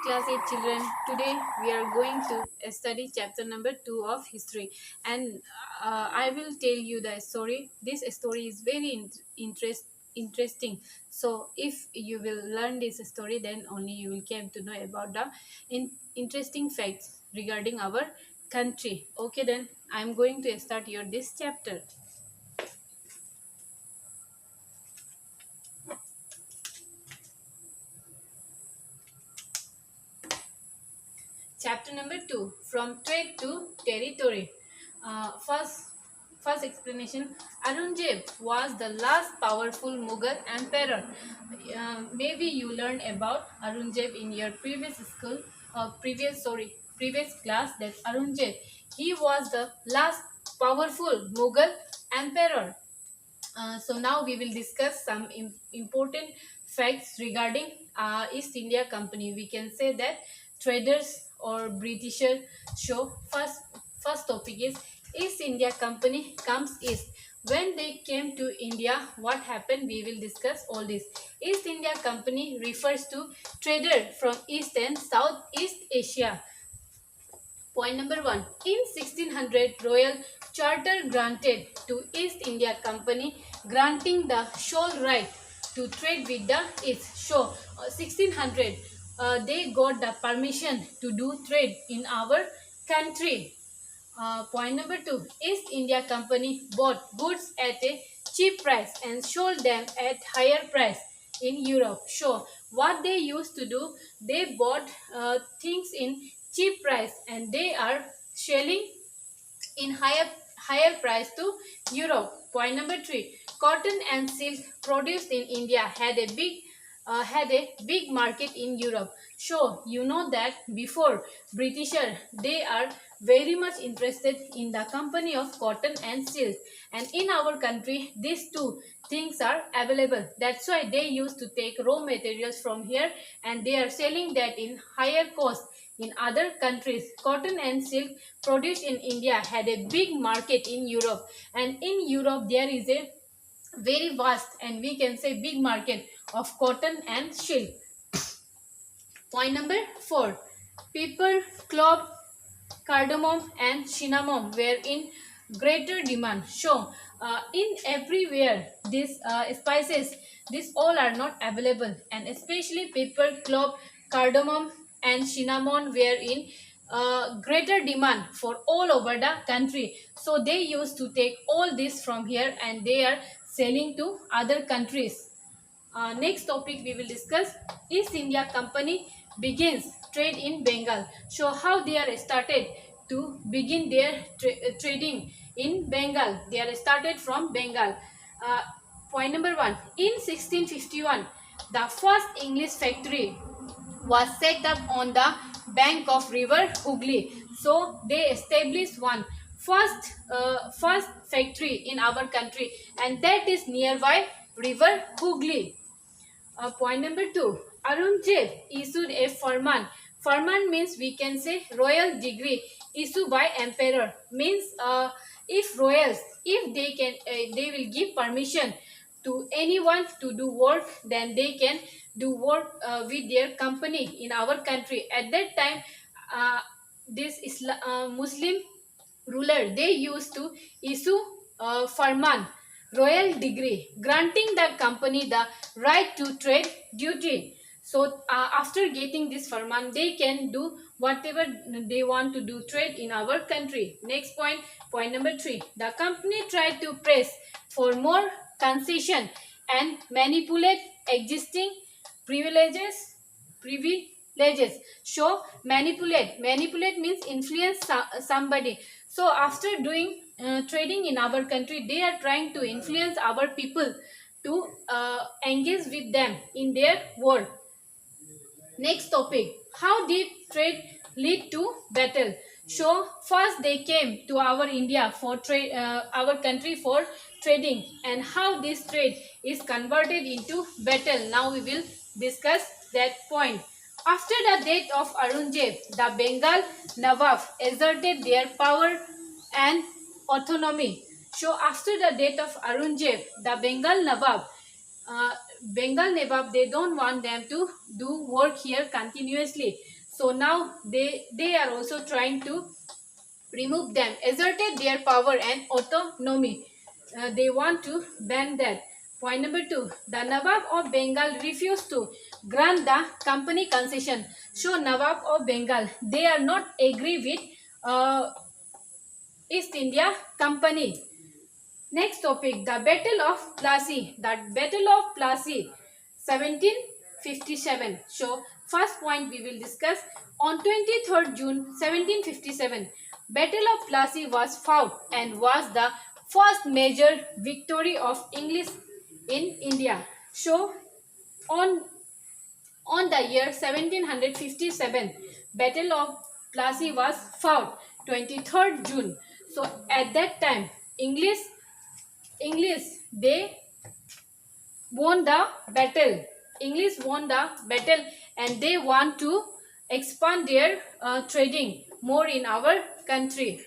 class 8 children. Today we are going to study chapter number 2 of history, and I will tell you the story. This story is very interesting. So if you will learn this story, then only you will come to know about the interesting facts regarding our country. Okay, then I am going to start your this chapter. Chapter number 2, from trade to territory. First explanation. Aurangzeb was the last powerful Mughal emperor. Maybe you learned about Aurangzeb in your previous class, that Aurangzeb, he was the last powerful Mughal emperor. So now we will discuss some important facts regarding East India Company. We can say that traders or Britishers show. First topic is East India Company comes east. When they came to India, what happened? We will discuss all this. East India Company refers to trader from East and Southeast Asia. Point number 1. In 1600, Royal Charter granted to East India Company, granting the sole right to trade with the East. So, 1600, they got the permission to do trade in our country. Point number 2. East India Company bought goods at a cheap price and sold them at higher price in Europe. So what they used to do, they bought things in cheap price and they are selling in higher price to Europe. Point number 3. Cotton and silk produced in India had a big market in Europe. So you know that before Britisher, they are very much interested in the company of cotton and silk, and in our country these two things are available. That's why they used to take raw materials from here and they are selling that in higher cost in other countries. Cotton and silk produced in India had a big market in Europe, and in Europe there is a very vast and we can say big market of cotton and silk. Point number 4. Pepper, clove, cardamom and cinnamon were in greater demand. So in everywhere these spices, these all are not available, and especially pepper, clove, cardamom and cinnamon were in greater demand for all over the country. So they used to take all this from here and they are selling to other countries. Next topic we will discuss. East India Company begins trade in Bengal. So how they are started to begin their trading in Bengal. They are started from Bengal. Uh, Point number 1. In 1651, the first English factory was set up on the bank of river Hooghly. So they established one first factory in our country, and that is nearby river Hooghly. Point number 2. Aurangzeb issued a farman. Farman means we can say royal degree issued by emperor. Means if royals, if they will give permission to anyone to do work, then they can do work with their company in our country. At that time, this Muslim ruler, they used to issue farman, royal degree, granting the company the right to trade duty. So after getting this farman, they can do whatever they want to do trade in our country. Next point, point number 3. The company tried to press for more concession and manipulate existing privileges privileges. So manipulate means influence somebody. So after doing trading in our country, they are trying to influence our people to engage with them in their work. Next topic. How did trade lead to battle? So first they came to our India for trade, our country for trading, and how this trade is converted into battle. Now we will discuss that point. After the death of Aurangzeb, the Bengal Nawab asserted their power and autonomy. So after the death of Aurangzeb, the Bengal Nawab Bengal Nawab, they don't want them to do work here continuously. So now they are also trying to remove them, asserted their power and autonomy. They want to ban that. Point number 2, the Nawab of Bengal refused to grant the company concession. So Nawab of Bengal, they are not agree with East India Company. Next topic, the Battle of Plassey. The Battle of Plassey, 1757. So first point we will discuss. On 23rd June 1757, Battle of Plassey was fought and was the first major victory of English in India. So on the year 1757, Battle of Plassey was fought 23rd June. So at that time, English they won the battle. English won the battle and they want to expand their trading more in our country.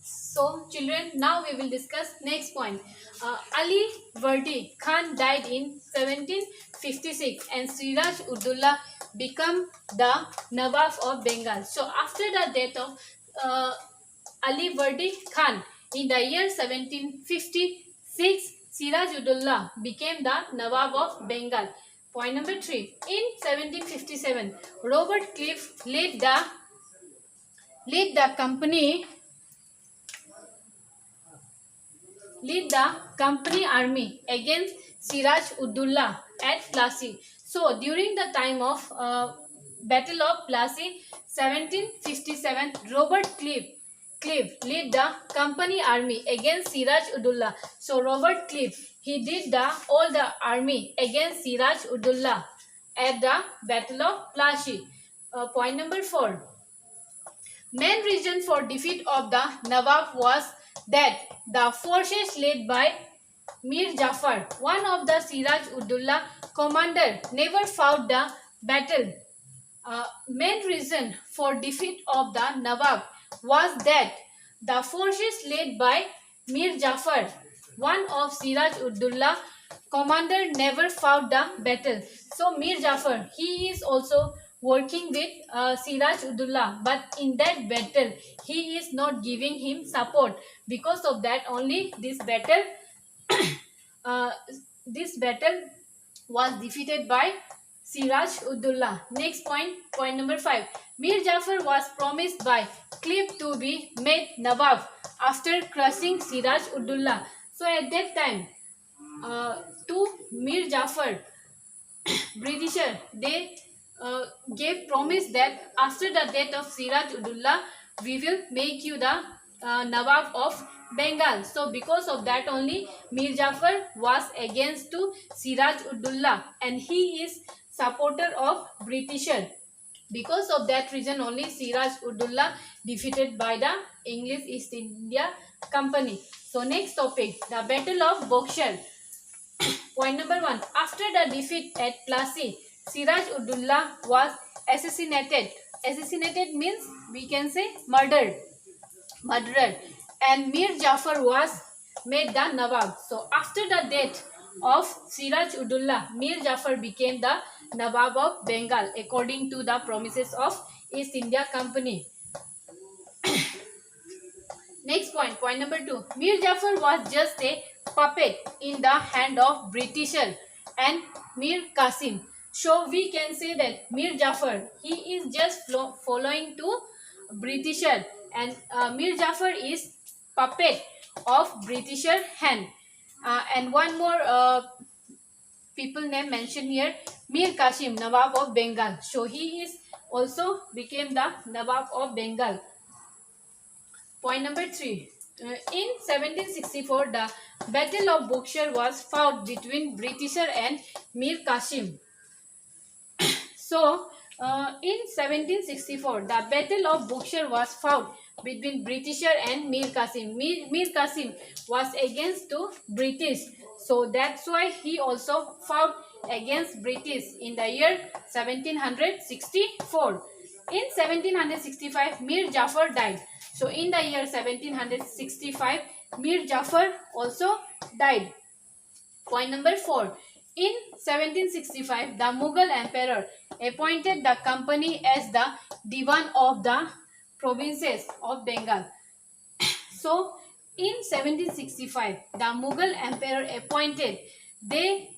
So children, now we will discuss next point. Ali Verdi Khan died in 1756 and Siraj Udullah became the Nawab of Bengal. So after the death of Ali Verdi Khan in the year 1756, Siraj Udullah became the Nawab of Bengal. Point number 3. In 1757, Robert Clive led the company army against Siraj Udullah at Plassey. So during the time of Battle of Plassey 1757, Robert Clive led the company army against Siraj Udullah. So Robert Clive, he did all the army against Siraj Udullah at the Battle of Plassey. Point number 4. Main reason for defeat of the Nawab was that the forces led by Mir Jafar, one of the Siraj Udullah commander, never fought the battle. Main reason for defeat of the Nawab was that the forces led by Mir Jafar, one of Siraj Udullah commander, never fought the battle. So Mir Jafar, he is also working with Siraj Udullah, but in that battle he is not giving him support. Because of that only this battle was defeated by Siraj Udullah. Next point number 5. Mir Jafar was promised by Clive to be made Nawab after crushing Siraj Udullah. So at that time, to Mir Jafar, Britisher, they gave promise that after the death of Siraj Udullah, we will make you the Nawab of Bengal. So because of that only Mir Jafar was against to Siraj Udullah and he is supporter of Britisher. Because of that reason only Siraj Udullah defeated by the English East India Company. So next topic, the Battle of Buxar. Point number 1. After the defeat at Plassey, Siraj Udullah was assassinated. Assassinated means we can say murdered. And Mir Jafar was made the Nawab. So after the death of Siraj Udullah, Mir Jafar became the Nawab of Bengal according to the promises of East India Company. Next point number 2. Mir Jafar was just a puppet in the hand of Britisher and Mir Qasim. So we can say that Mir Jafar, he is just following to Britisher and Mir Jafar is puppet of Britisher hand. And one more people name mentioned here, Mir Qasim, Nawab of Bengal. So he is also became the Nawab of Bengal. Point number 3. In 1764, the Battle of Buxar was fought between Britisher and Mir Qasim. So, in 1764, the Battle of Buxar was fought between Britisher and Mir Qasim. Mir Qasim was against to British. So, that's why he also fought against British in the year 1764. In 1765, Mir Jafar died. So, in the year 1765, Mir Jafar also died. Point number 4. In 1765, the Mughal emperor appointed the company as the Diwan of the provinces of Bengal. So, in 1765, the Mughal emperor appointed they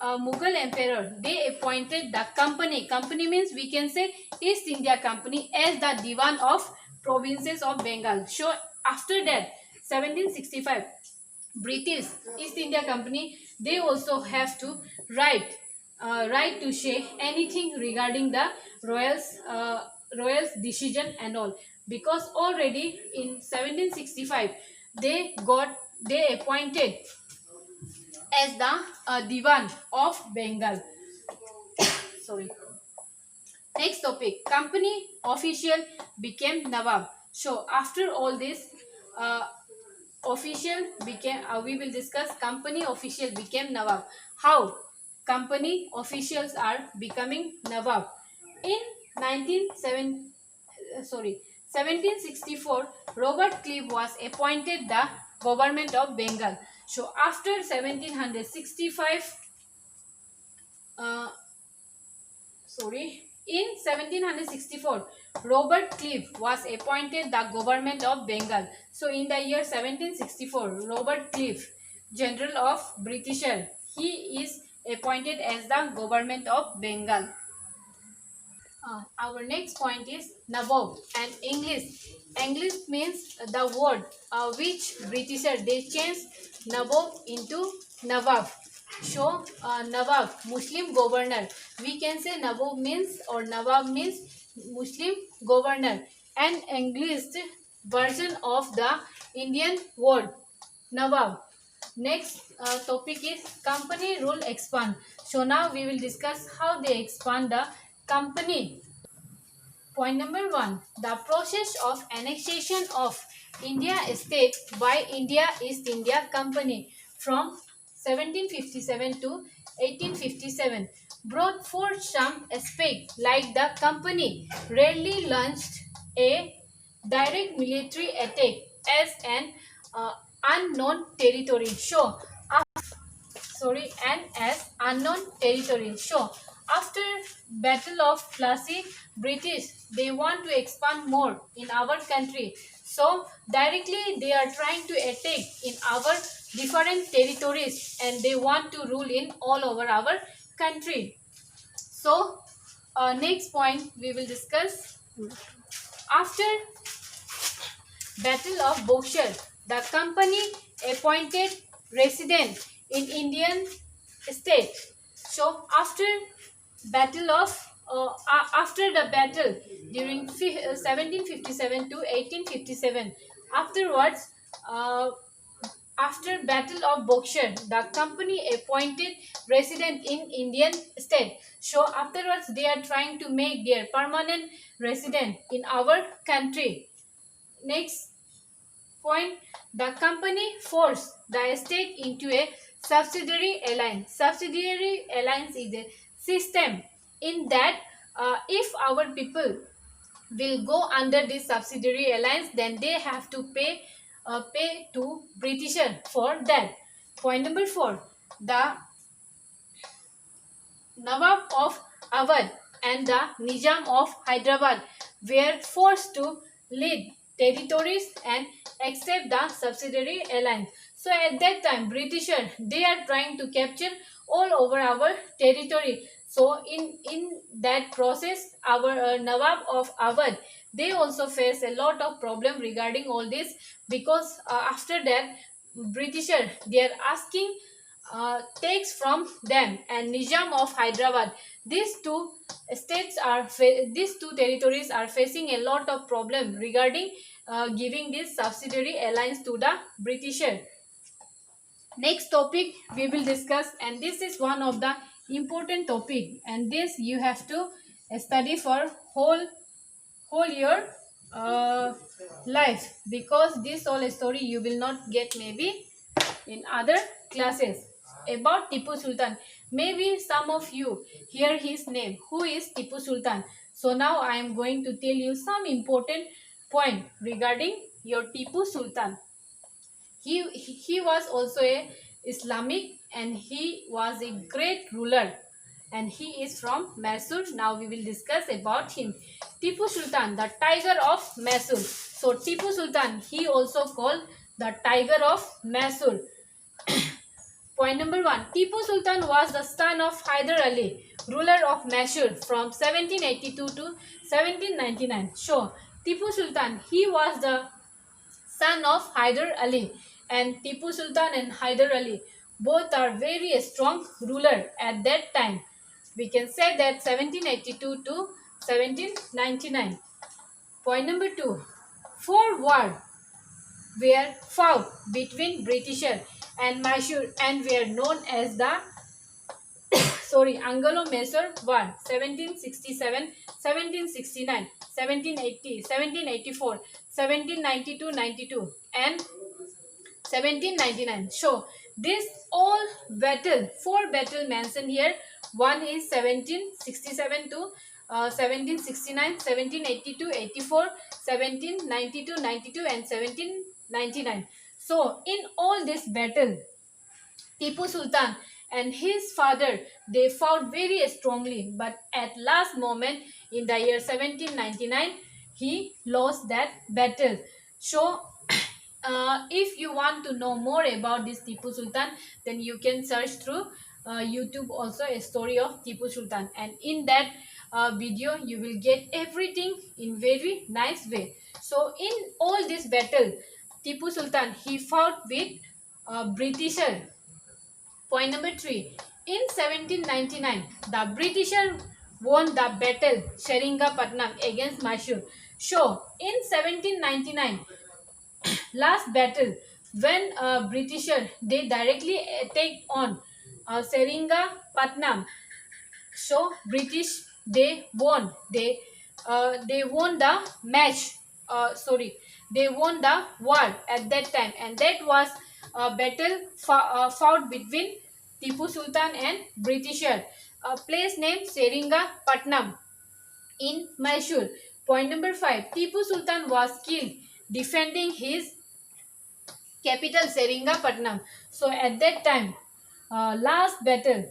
appointed the company. Company means we can say East India Company as the Diwan of provinces of Bengal. So after that, 1765, British East India Company, they also have to write right to say anything regarding the royals decision and all, because already in 1765 they appointed as the Diwan of Bengal. Sorry. Next topic, company official became Nawab. So after all this, uh, we will discuss company official became Nawab. How company officials are becoming Nawab. In 1764, Robert Clive was appointed the government of Bengal. So after 1765, in 1764, Robert Clive was appointed the government of Bengal. So in the year 1764, Robert Clive, General of Britisher, he is appointed as the government of Bengal. Our next point is Nawab and English. English means the word which Britisher they changed Nawab into Nawab. So Nawab, Muslim governor. We can say Nawab means or Nawab means Muslim governor. An English version of the Indian word Nawab. Next topic is company rule expand. So now we will discuss how they expand the company. Point number 1. The process of annexation of India state by India East India Company from 1757 to 1857 brought forth some aspect like the company rarely launched a direct military attack as an unknown territory. So and as unknown territory. So after Battle of Plassey, British they want to expand more in our country. So directly they are trying to attack in our different territories and they want to rule in all over our country. So next point we will discuss after Battle of Boxer, the company appointed resident in Indian state. So after the battle during 1757 to 1857, afterwards, after Battle of Boxer, the company appointed resident in Indian state. So afterwards, they are trying to make their permanent resident in our country. Next point, the company forced the state into a subsidiary alliance. Subsidiary alliance is a system in that if our people will go under this subsidiary alliance, then they have to pay to Britisher for that. Point number 4, the Nawab of Awadh and the Nizam of Hyderabad were forced to lead territories and accept the subsidiary alliance. So at that time, Britisher they are trying to capture all over our territory. So in that process, our Nawab of Awadh they also face a lot of problem regarding all this, because after that Britisher they are asking takes from them and Nizam of Hyderabad. These two territories are facing a lot of problem regarding giving this subsidiary alliance to the Britisher. Next topic we will discuss, and this is one of the important topic, and this you have to study for whole year life, because this whole story you will not get maybe in other classes. About Tipu Sultan, maybe some of you hear his name. Who is Tipu Sultan? So now I am going to tell you some important point regarding your Tipu Sultan. He was also a Islamic, and he was a great ruler, and he is from Mysore. Now we will discuss about him. Tipu Sultan, the tiger of Mysore. So Tipu Sultan, he also called the tiger of Mysore. Point number 1. Tipu Sultan was the son of Hyder Ali, ruler of Mysore from 1782 to 1799. So Tipu Sultan, he was the son of Hyder Ali, and Tipu Sultan and Hyder Ali both are very strong ruler at that time. We can say that 1782 to 1799. Point number 2. Four wars were fought between Britisher and Mysore and were known as the Anglo-Mysore War 1767, 1769, 1780, 1784, 1792, and 1799. So this all battle, four battle mentioned here. One is 1767 to 1769, 1782, 84, 1792, 92, and 1799. So in all this battle, Tipu Sultan and his father, they fought very strongly, but at last moment in the year 1799 he lost that battle. So if you want to know more about this Tipu Sultan, then you can search through YouTube also a story of Tipu Sultan, and in that video you will get everything in very nice way. So in all this battle, Tipu Sultan, he fought with Britisher. Point number 3. In 1799, the Britisher won the battle Seringamapatnam against Mysore. So, in 1799, last battle, when Britisher, they directly attacked on Seringamapatnam. So, British, they won. They won the match. They won the war at that time, and that was a battle fought between Tipu Sultan and Britisher. A place named Seringamapatnam in Mysore. Point number 5. Tipu Sultan was killed defending his capital Seringamapatnam. So at that time, last battle,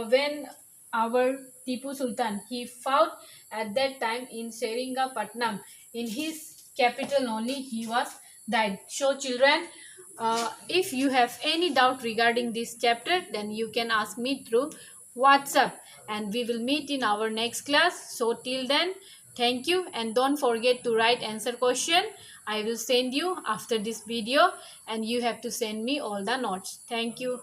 when our Tipu Sultan, he fought at that time in Seringamapatnam, in his capital only he was died. So children, if you have any doubt regarding this chapter, then you can ask me through WhatsApp, and we will meet in our next class. So till then, thank you, and don't forget to write answer question. I will send you after this video, and you have to send me all the notes. Thank you.